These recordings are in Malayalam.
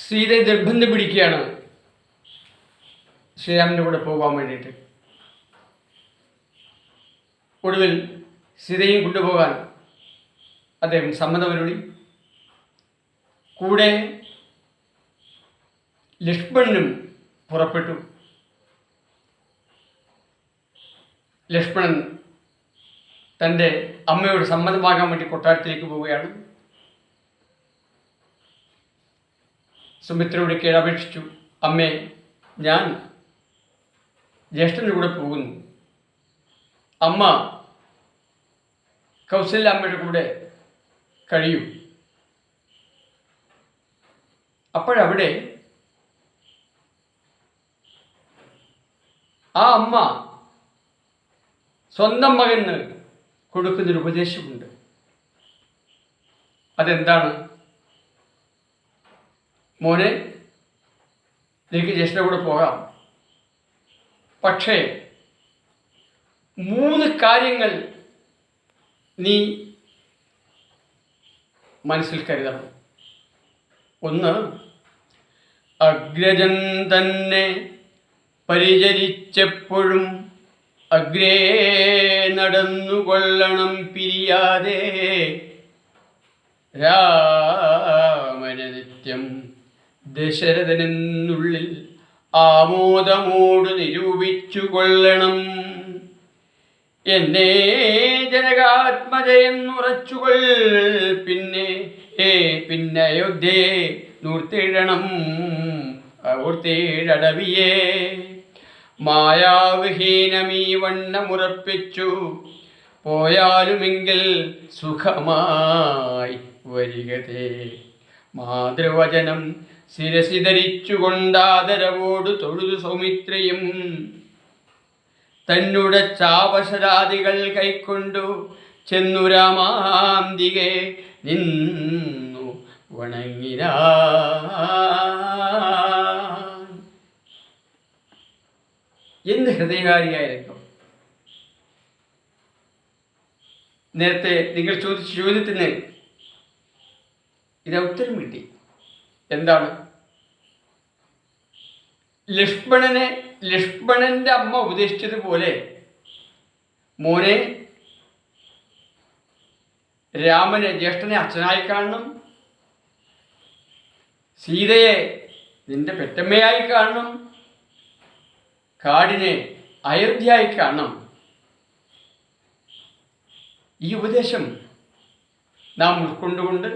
സീതയെ നിർബന്ധം പിടിക്കുകയാണ് ശ്രീരാമൻ്റെ കൂടെ പോകാൻ വേണ്ടിയിട്ട്. ഒടുവിൽ സീതയും കൊണ്ടുപോകാൻ അദ്ദേഹം സമ്മതമരുളി. കൂടെ ലക്ഷ്മണനും പുറപ്പെട്ടു. ലക്ഷ്മണൻ തൻ്റെ അമ്മയോട് സമ്മതമാകാൻ വേണ്ടി കൊട്ടാരത്തിലേക്ക് പോവുകയാണ്. സുമിത്രയോട് കീഴപേക്ഷിച്ചു, അമ്മേ, ഞാൻ ജ്യേഷ്ഠൻ്റെ കൂടെ പോകുന്നു. അമ്മ കൗസല്യാമ്മയുടെ കൂടെ കഴിയൂ. അപ്പോഴവിടെ ആ അമ്മ സ്വന്തം മകന് കൊടുക്കുന്നൊരു ഉപദേശമുണ്ട്. അതെന്താണ്? മോനെ, നിനക്ക് ജ്യേഷ്ഠൻ്റെ കൂടെ പോകാം, പക്ഷേ 3 കാര്യങ്ങൾ നീ മനസ്സിൽ കരുതണം. 1, അഗ്രജൻ തന്നെ പരിചരിച്ചെപ്പോഴും അഗ്രേ നടന്നുകൊള്ളണം പിരിയാതെ. രാമന നിത്യം ദശരഥനെന്നുള്ളിൽ ആമോദമോട് നിരൂപിച്ചു കൊള്ളണം. എന്നെ ജനകാത്മജയെന്നുറച്ചുകൊൾ, പിന്നെ അയോധ്യയെ നൂർത്തിടണം ഓർത്തിടവിയെ. മായാവിഹീനമീ വണ്ണമുറപ്പിച്ചു പോയാലുമെങ്കിൽ സുഖമായി വരികതേ. മാതൃവചനം ശിരസി ധരിച്ചുകൊണ്ടാദരവോട് തൊഴുതു സൗമിത്രയും തന്നുടെ ചാപശരാദികൾ കൈക്കൊണ്ടു ചെന്നു രാമാന്തികെ നിന്നു വണങ്ങിനാ. എന്ത് ഹൃദയകാരിയായ രംഗം! നേരത്തെ നിങ്ങൾ ചോദിച്ച ചോദ്യത്തിന് ഇത് ഉത്തരം കിട്ടി. എന്താണ്? ലക്ഷ്മണന്റെ അമ്മ ഉപദേശിച്ചതുപോലെ, മോനെ, രാമനെ ജ്യേഷ്ഠനെ അച്ഛനായി കാണണം, സീതയെ നിന്റെ പെറ്റമ്മയായി കാണണം, കാടിനെ അയോധ്യയായി കാണണം. ഈ ഉപദേശം നാം ഉൾക്കൊണ്ടുകൊണ്ട്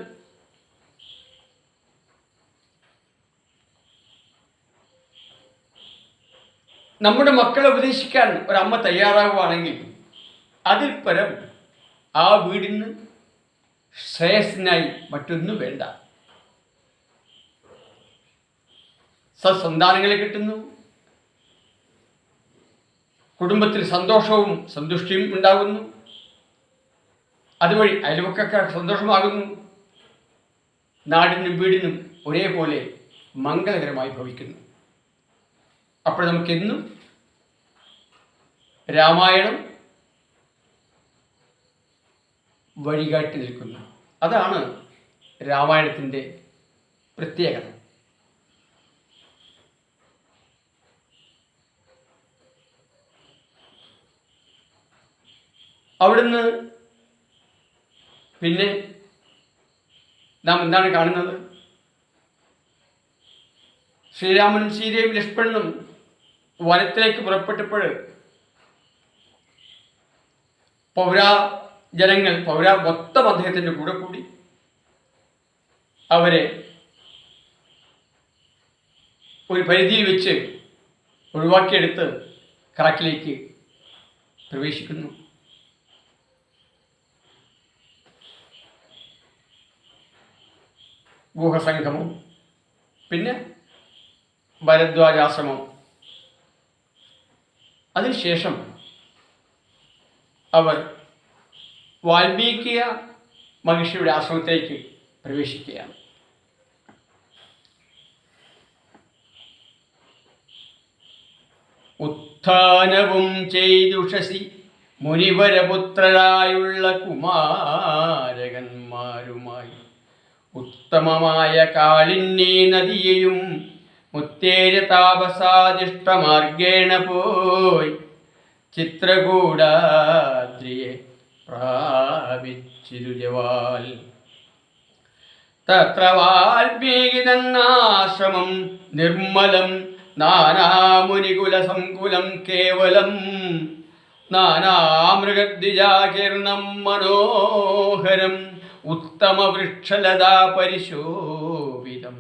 നമ്മുടെ മക്കളെ ഉപദേശിക്കാൻ ഒരമ്മ തയ്യാറാവുകയാണെങ്കിൽ അതിൽ പരം ആ വീടിന് ശ്രേയസ്സിനായി മറ്റൊന്നും വേണ്ട. സന്താനങ്ങളെ കിട്ടുന്നു, കുടുംബത്തിൽ സന്തോഷവും സന്തുഷ്ടിയും ഉണ്ടാകുന്നു, അതുവഴി അയൽവക്കക്കാർക്ക് സന്തോഷമാകുന്നു, നാടിനും വീടിനും ഒരേപോലെ മംഗളകരമായി ഭവിക്കുന്നു. അപ്പോൾ നമുക്കെന്നും രാമായണം വഴികാട്ടി നിൽക്കുന്നു. അതാണ് രാമായണത്തിൻ്റെ പ്രത്യേകത. അവിടുന്ന് പിന്നെ നാം എന്താണ് കാണുന്നത്? ശ്രീരാമനും സീതയും ലക്ഷ്മണനും വനത്തിലേക്ക് പുറപ്പെട്ടപ്പോൾ മൊത്തം അദ്ദേഹത്തിൻ്റെ കൂടെ കൂടി അവരെ ഒരു പരിധിയിൽ വെച്ച് ഒഴിവാക്കിയെടുത്ത് കാട്ടിലേക്ക് പ്രവേശിക്കുന്നു. ഗൂഹസംഗമം, പിന്നെ ഭരദ്വാജാശ്രമം. അതിനുശേഷം അവർ വാൽമീകിയ മഹർഷിയുടെ ആശ്രമത്തിലേക്ക് പ്രവേശിക്കുകയാണ്. ഉത്ഥാനവും ചെയ്തുഷസി മുനിവരപുത്രരായുള്ള കുമാരകന്മാരുമായി ഉത്തമമായ കാളിന്നി നദിയെയും മുത്തേര താപസാദിഷ്ടമാർഗേണ പോയി ചിത്രകൂടാദ്രിയെ പ്രാപിച്ചിരുജവാൽ. തത്ര വാൽമീകിതന്നാശ്രമം നിർമ്മലം നാനാമുനികുലസംകുലം കേവലം നാനാമൃഗദ്വിജാകീർണം മനോഹരം ഉത്തമവൃക്ഷലതാ പരിശോഭിതം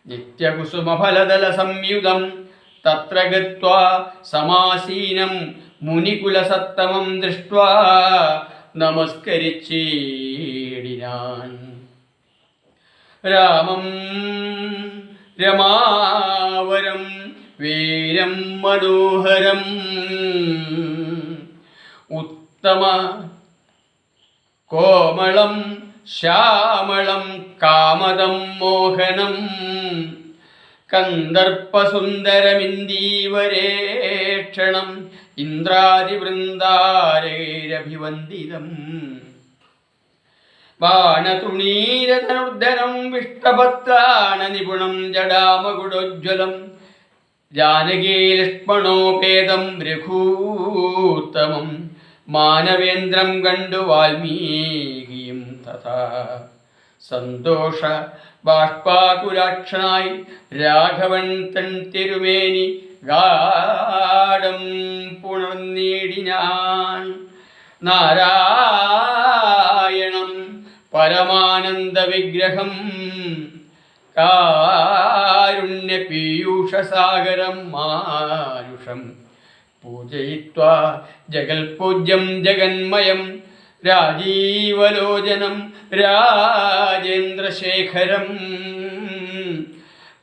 നിത്യകുസുമഫലദല സംയുതം തത്ര ഗത്വാ സമാസീനം മുനികുലസത്തമം ദൃഷ്ട്വാ നമസ്കരിച്ചീടിനാൻ. രാമം രമാവരം വീരം മനോഹരം ഉത്തമ കോമളം ശ്യാമളം കാമദം മോഹനം കന്ദർപ്പസുന്ദരമിന്ദീവരേക്ഷണം ഇന്ദ്രാദിവൃന്ദാരൈരഭിവന്ദിതം. ബാണതുണീരധനുർധരം വിഷ്ടപത്രാണ നിപുണം ജടാമകുടോജ്വലം ജാനകീ ലക്ഷ്മണോപേതം രഘൂത്തമം മാനവേന്ദ്രം കണ്ടു വാൽമീകിയും തഥാ സന്തോഷ ബാഷ്പാകുലാക്ഷനായി രാഘവൻ തൻ തിരുമേനി ഗാഢം പുണർന്നീടിനാൻ. നാരായണം പരമാനന്ദ വിഗ്രഹം കാരുണ്യ പീയൂഷസാഗരം മാരുഷം പൂജയിത്വാ ജഗൽപൂജ്യം ജഗന്മയം രാജീവലോചനം രാജേന്ദ്രശേഖരം.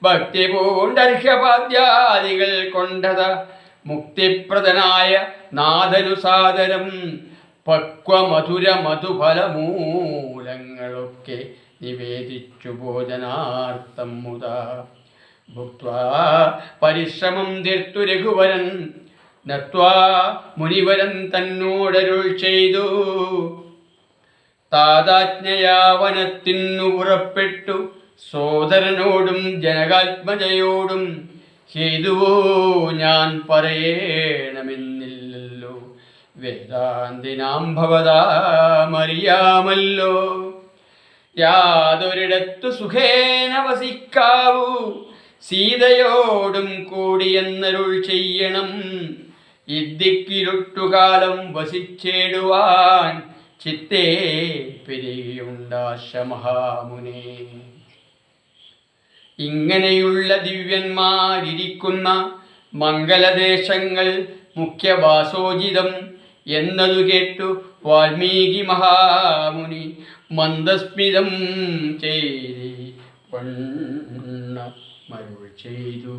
ഭക്തിപൂണ്ടർഹ്യപാദ്യാദികൾ കൊണ്ടത മുക്തിപ്രദനായ നാദനുസാദരം പക്വമധുര മധുഫലമൂലങ്ങളൊക്കെ നിവേദിച്ചു ഭോജനാർത്ഥം മുതാ ഭുക്ത്വാ പരിശ്രമം തീർത്തു രഘുവരൻ നത്വാ മുനിവരൻ തന്നോടരുൾ ചെയ്തു. താതാജ്ഞയാ വനത്തിനു പുറപ്പെട്ടു സോദരനോടും ജനകാത്മജയോടും ഹേതുവോ ഞാൻ പറയണമെന്നില്ലല്ലോ വേദാന്തിനാം ഭവതാമറിയാമല്ലോ. യാതൊരിടത്തു സുഖേന വസിക്കാവൂ സീതയോടും കൂടിയെന്നരുൾ ചെയ്യണം. ഇദ്ദിക്കിരുട്ടുകാലം വസിച്ചേടുവാൻ ചിത്തേ പെരുകയുണ്ടാശ മഹാമുനെ. ഇങ്ങനെയുള്ള ദിവ്യന്മാരിരിക്കുന്ന മംഗലദേശങ്ങൾ മുഖ്യവാസോചിതം എന്നതു കേട്ടു വാൽമീകി മഹാമുനി മന്ദസ്മിതം ചെയ്തി വണ്ണ മരുൾ ചെയ്തു.